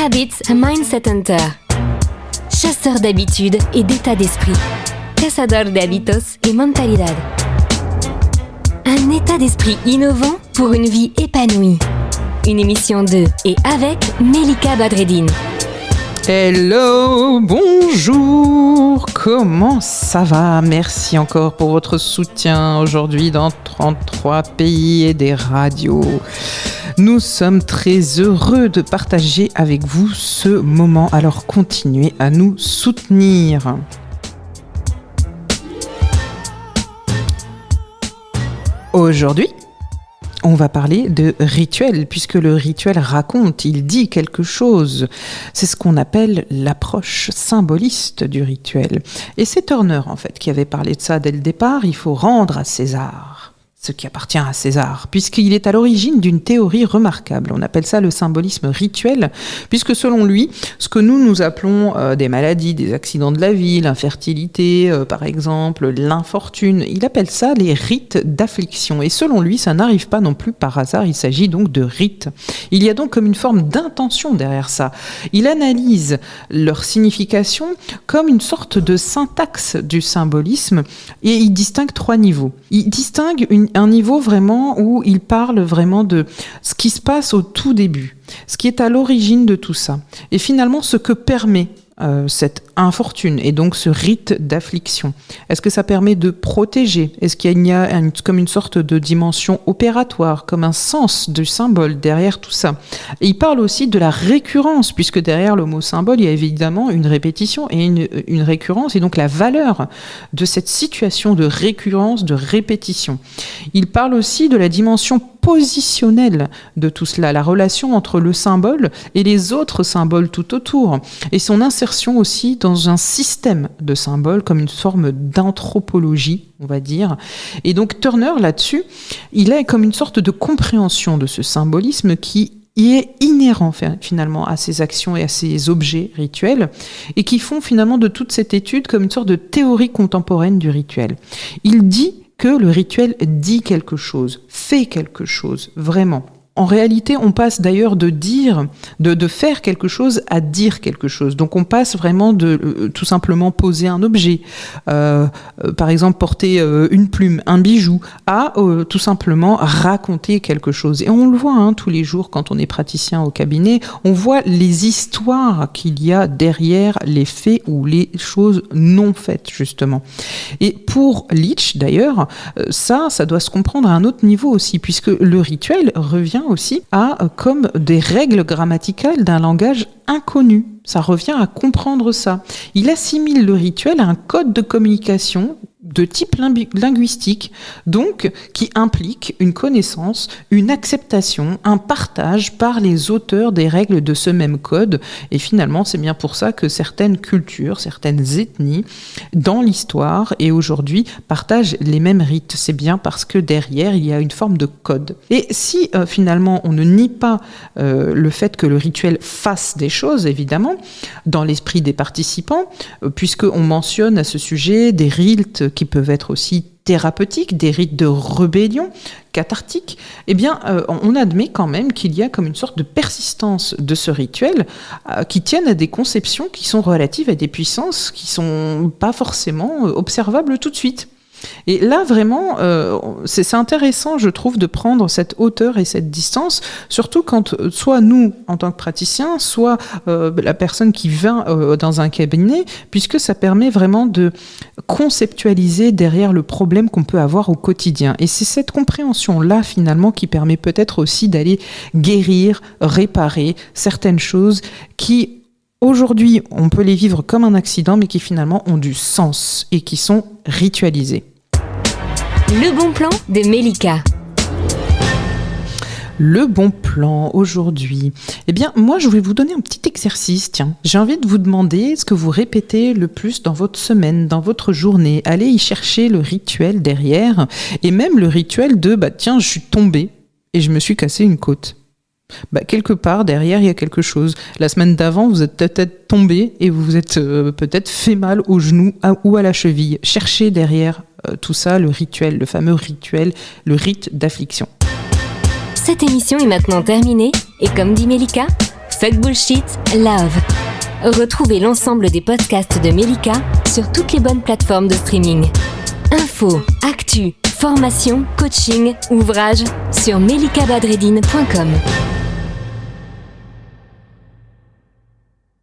Habits a Mindset Hunter. Chasseur d'habitudes et d'état d'esprit. Cazador de hábitos y mentalidad. Un état d'esprit innovant pour une vie épanouie. Une émission de et avec Melika Badreddine. Hello, bonjour, comment ça va? Merci encore pour votre soutien aujourd'hui dans 33 pays et des radios. Nous sommes très heureux de partager avec vous ce moment, alors continuez à nous soutenir. Aujourd'hui, on va parler de rituel, puisque le rituel raconte, il dit quelque chose. C'est ce qu'on appelle l'approche symboliste du rituel. Et c'est Turner, en fait, qui avait parlé de ça dès le départ. Il faut rendre à César ce qui appartient à César, puisqu'il est à l'origine d'une théorie remarquable. On appelle ça le symbolisme rituel, puisque selon lui, ce que nous appelons des maladies, des accidents de la vie, l'infertilité, par exemple, l'infortune, il appelle ça les rites d'affliction. Et selon lui, ça n'arrive pas non plus par hasard, il s'agit donc de rites. Il y a donc comme une forme d'intention derrière ça. Il analyse leur signification comme une sorte de syntaxe du symbolisme, et il distingue 3 niveaux. Il distingue un niveau vraiment où il parle vraiment de ce qui se passe au tout début, ce qui est à l'origine de tout ça, et finalement ce que permet cette infortune et donc ce rite d'affliction. Est-ce que ça permet de protéger? Est-ce qu'il y a comme une sorte de dimension opératoire, comme un sens du symbole derrière tout ça? Et il parle aussi de la récurrence, puisque derrière le mot symbole, il y a évidemment une répétition et une récurrence, et donc la valeur de cette situation de récurrence, de répétition. Il parle aussi de la dimension positionnelle de tout cela, la relation entre le symbole et les autres symboles tout autour, et son insertion aussi dans un système de symboles comme une forme d'anthropologie, on va dire. Et donc Turner, là-dessus, il a comme une sorte de compréhension de ce symbolisme qui est inhérent finalement à ces actions et à ces objets rituels, et qui font finalement de toute cette étude comme une sorte de théorie contemporaine du rituel. Il dit que le rituel dit quelque chose, fait quelque chose, vraiment. En réalité, on passe d'ailleurs de faire quelque chose à dire quelque chose. Donc on passe vraiment de tout simplement poser un objet, par exemple porter une plume, un bijou, à tout simplement raconter quelque chose. Et on le voit tous les jours quand on est praticien au cabinet, on voit les histoires qu'il y a derrière les faits ou les choses non faites, justement. Et pour Leach, d'ailleurs, ça doit se comprendre à un autre niveau aussi, puisque le rituel revient aussi à comme des règles grammaticales d'un langage inconnu. Ça revient à comprendre ça. Il assimile le rituel à un code de communication de type linguistique, donc qui implique une connaissance, une acceptation, un partage par les auteurs des règles de ce même code. Et finalement, c'est bien pour ça que certaines cultures, certaines ethnies, dans l'histoire et aujourd'hui, partagent les mêmes rites. C'est bien parce que derrière, il y a une forme de code. Et si finalement, on ne nie pas le fait que le rituel fasse des choses, évidemment, dans l'esprit des participants, puisqu'on mentionne à ce sujet des rites qui peuvent être aussi thérapeutiques, des rites de rébellion, cathartiques, eh bien, on admet quand même qu'il y a comme une sorte de persistance de ce rituel qui tiennent à des conceptions qui sont relatives à des puissances qui ne sont pas forcément observables tout de suite. Et là, vraiment, c'est intéressant, je trouve, de prendre cette hauteur et cette distance, surtout quand soit nous, en tant que praticiens, soit la personne qui vient dans un cabinet, puisque ça permet vraiment de conceptualiser derrière le problème qu'on peut avoir au quotidien. Et c'est cette compréhension-là, finalement, qui permet peut-être aussi d'aller guérir, réparer certaines choses qui, aujourd'hui, on peut les vivre comme un accident, mais qui finalement ont du sens et qui sont ritualisés. Le bon plan de Melika. Le bon plan aujourd'hui. Eh bien, moi, je vais vous donner un petit exercice. Tiens, j'ai envie de vous demander ce que vous répétez le plus dans votre semaine, dans votre journée. Allez y chercher le rituel derrière, et même le rituel de tiens, je suis tombé et je me suis cassé une côte. Quelque part, derrière, il y a quelque chose. La semaine d'avant, vous êtes peut-être tombé et vous vous êtes peut-être fait mal au genou ou à la cheville. Cherchez derrière tout ça le rituel, le fameux rituel, le rite d'affliction. Cette émission est maintenant terminée et comme dit Melika, Fuck Bullshit, Love. Retrouvez l'ensemble des podcasts de Melika sur toutes les bonnes plateformes de streaming. Infos, actu, formation, coaching, ouvrages sur melikabadreddine.com.